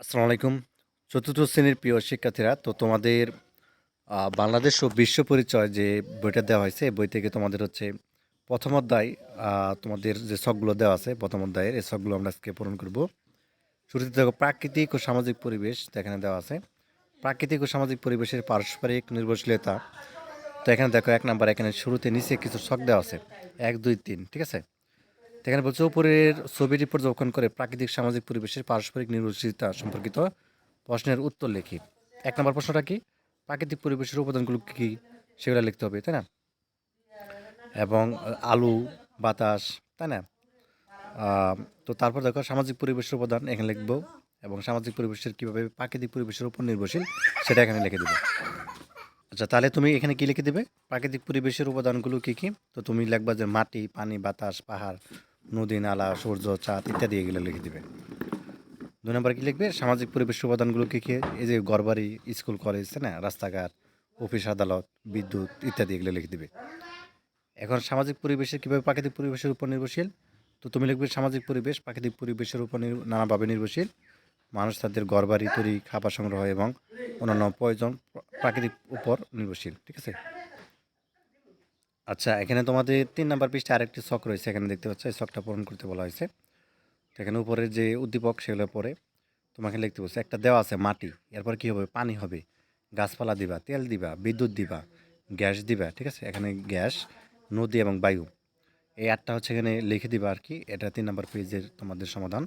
আসসালামু আলাইকুম। চতুর্থ শ্রেণীর প্রিয় শিক্ষার্থীরা, তো তোমাদের বাংলাদেশ ও বিশ্ব পরিচয় যে বইটা দেওয়া হয়েছে, এই বই থেকে তোমাদের হচ্ছে প্রথম অধ্যায়, তোমাদের যে ছকগুলো দেওয়া আছে প্রথম অধ্যায়ের, এই ছকগুলো আমরা আজকে পূরণ করব। শুরুতে দেখো প্রাকৃতিক ও সামাজিক পরিবেশ, তো এখানে দেওয়া আছে প্রাকৃতিক ও সামাজিক পরিবেশের পারস্পরিক নির্ভরশীলতা। তো এখানে দেখো 1 নাম্বার, এখানে শুরুতে নিচে কিছু ছক দেওয়া আছে, 1 2 3, ঠিক আছে। তো এখানে বলছে উপরের ছবিটি পর্যবেক্ষণ করে প্রাকৃতিক সামাজিক পরিবেশের পারস্পরিক নির্ভরশীলতা সম্পর্কিত প্রশ্নের উত্তর লিখি। 1 নম্বর প্রশ্নটা কি? প্রাকৃতিক পরিবেশের উপাদানগুলো কী কী সেগুলো লিখতে হবে, তাই না? এবং আলু, বাতাস, তাই না? আহ, তো তারপর দেখো সামাজিক পরিবেশের উপাদান এখানে লিখবো, এবং সামাজিক পরিবেশের কীভাবে প্রাকৃতিক পরিবেশের উপর নির্ভরশীল সেটা এখানে লিখে দেবো। আচ্ছা, তাহলে তুমি এখানে কি লিখে দেবে? প্রাকৃতিক পরিবেশের উপাদানগুলো কী কী? তো তুমি লিখবা যে মাটি, পানি, বাতাস, পাহাড়, নদী, নালা, সূর্য, চাঁদ ইত্যাদি এগুলো লিখে দিবে। 2 নম্বরে কি লিখবে? সামাজিক পরিবেশের উপাদানগুলো কী কী? এই যে ঘরবাড়ি, স্কুল, কলেজ, তাই না? রাস্তাঘাট, অফিস, আদালত, বিদ্যুৎ ইত্যাদি এগুলো লিখে দিবে। এখন সামাজিক পরিবেশের কীভাবে প্রাকৃতিক পরিবেশের উপর নির্ভরশীল? তো তুমি লিখবে সামাজিক পরিবেশ প্রাকৃতিক পরিবেশের উপর নানাভাবে নির্ভরশীল। মানুষ তাদের ঘরবাড়ি তৈরি, খাবার সংগ্রহ এবং অন্যান্য প্রয়োজন প্রাকৃতিক উপর নির্ভরশীল, ঠিক আছে? আচ্ছা, এখানে তোমাদের 3 নাম্বার পৃষ্ঠায় আরেকটি ছক রয়েছে, এখানে দেখতে পাচ্ছ, এই ছকটা পূরণ করতে বলা হয়েছে। তো এখানে উপরের যে উদ্দীপক সেগুলো পরে তোমাকে লিখতে বলছে। একটা দেওয়া আছে মাটি, এরপর কি হবে? পানি হবে, গাছপালা দিবা, তেল দিবা, বিদ্যুৎ দিবা, গ্যাস দিবা, ঠিক আছে? এখানে গ্যাস, নদী এবং বায়ু, এই 8টা হচ্ছে এখানে লিখে দিবা আর কি। এটা 3 নাম্বার পেজের তোমাদের সমাধান।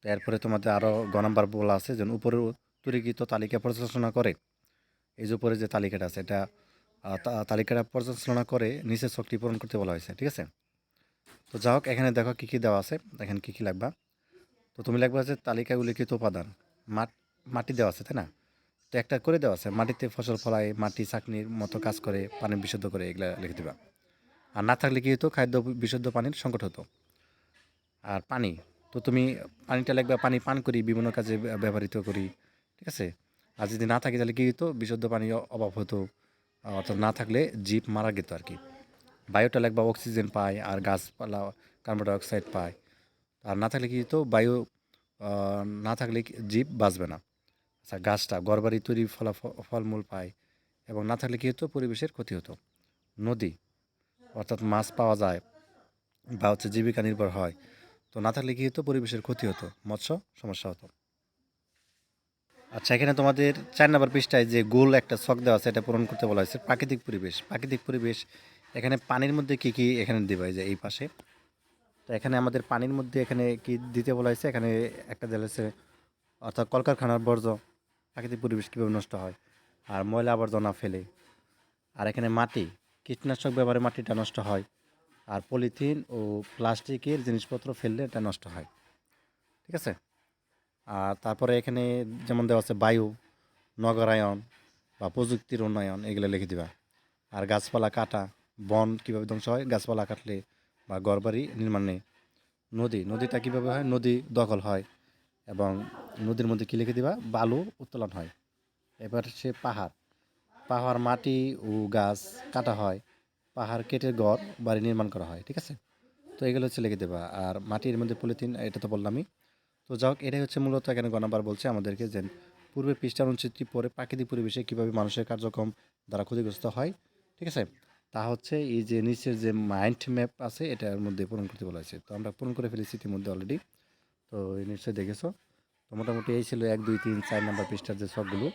তো এরপরে তোমাদের আরও গ নাম্বার বলা আছে, যেন উপরের তৈরিকৃত তালিকা পর্যালোচনা করে, এই যে উপরে যে তালিকাটা আছে এটা তালিকাটা পর্যালোচনা করে নিচের ছকটি পূরণ করতে বলা হয়েছে, ঠিক আছে? তো যা হোক, এখানে দেখো কী কী দেওয়া আছে, এখানে কী কী লাগবা। তো তুমি লিখবা যে তালিকায় উল্লিখিত উপাদান। মাট মাটি দেওয়া আছে, তাই না? তো একটা করে দেওয়া আছে, মাটিতে ফসল ফলায়, মাটি চাকনির মতো কাজ করে, পানি বিশুদ্ধ করে, এগুলা লিখে দিবা। আর না থাকলে কি হতো? খাদ্য বিশুদ্ধ পানির সংকট হতো। আর পানি, তো তুমি পানিটা লিখবা, পানি পান করি, বিভিন্ন কাজে ব্যবহৃত করি, ঠিক আছে? আর যদি না থাকে তাহলে কি হতো? বিশুদ্ধ পানির অভাব হতো, অর্থাৎ না থাকলে জীব মারা যেত আর কি। বায়ুটা লিখবা, অক্সিজেন পায় আর গাছপালা কার্বন ডাই অক্সাইড পায়। আর না থাকলে কি হতো? বায়ু না থাকলে জীব বাঁচবে না। আচ্ছা, গাছটা ঘরবাড়ি তৈরি, ফলমূল পায়, এবং না থাকলে কী হতো? পরিবেশের ক্ষতি হতো। নদী, অর্থাৎ মাছ পাওয়া যায় বা হচ্ছে জীবিকা নির্ভর হয়, তো না থাকলে কী হতো? পরিবেশের ক্ষতি হতো, মৎস্য সমস্যা হতো। আচ্ছা, এখানে তোমাদের 4 নম্বর পৃষ্ঠায় যে গোল একটা ছক দেওয়া আছে, এটা পূরণ করতে বলা হয়েছে। প্রাকৃতিক পরিবেশ, প্রাকৃতিক পরিবেশ এখানে পানির মধ্যে কী কী এখানে দেবে, এই যে এই পাশে। তো এখানে আমাদের পানির মধ্যে এখানে কি দিতে বলা হয়েছে? এখানে একটা দেওয়া হয়েছে, অর্থাৎ কলকারখানার বর্জ্য প্রাকৃতিক পরিবেশ কীভাবে নষ্ট হয়, আর ময়লা আবর্জনা ফেলে। আর এখানে মাটি, কীটনাশক ব্যবহারে মাটিটা নষ্ট হয়, আর পলিথিন ও প্লাস্টিকের জিনিসপত্র ফেললে এটা নষ্ট হয়, ঠিক আছে? আর তারপরে এখানে যেমন দেওয়া আছে বায়ু, নগরায়ন বা প্রযুক্তির উন্নয়ন, এগুলো লিখে দিবা। আর গাছপালা কাটা, বন কীভাবে ধ্বংস হয় গাছপালা কাটলে বা ঘরবাড়ি নির্মাণে। নদী, নদীটা কীভাবে হয়? নদী দখল হয়, এবং নদীর মধ্যে কী লিখে দিবা? বালু উত্তোলন হয়। এবার সে পাহাড়, পাহাড় মাটি ও গাছ কাটা হয়, পাহাড় কেটে ঘর বাড়ি নির্মাণ করা হয়, ঠিক আছে? তো এগুলো হচ্ছে লিখে দেবা। আর মাটির মধ্যে পলিথিন, এটা তো বললামই। তো যাই হোক, এটাই হচ্ছে মূলত এখানে গ নাম্বার বলছে আমাদেরকে যে পূর্বে পৃষ্ঠা অনুচ্ছেদটি পরে প্রাকৃতিক পরিবেশে কীভাবে মানুষের কার্যক্রম দ্বারা ক্ষতিগ্রস্ত হয়, ঠিক আছে? তা হচ্ছে এই যে নিচের যে মাইন্ড ম্যাপ আছে এটার মধ্যে পূরণ করতে বলা হয়েছে। তো আমরা পূরণ করে ফেলেছি ইতিমধ্যে অলরেডি। তো এই নিশ্চয়ই দেখেছো। তো মোটামুটি এই ছিল 1 2 3 4 নাম্বার পৃষ্ঠার যে সবগুলো,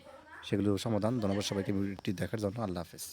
সেগুলো সমাধান। ধন্যবাদ সবাইকে ভিডিওটি দেখার জন্য। আল্লাহ হাফেজ।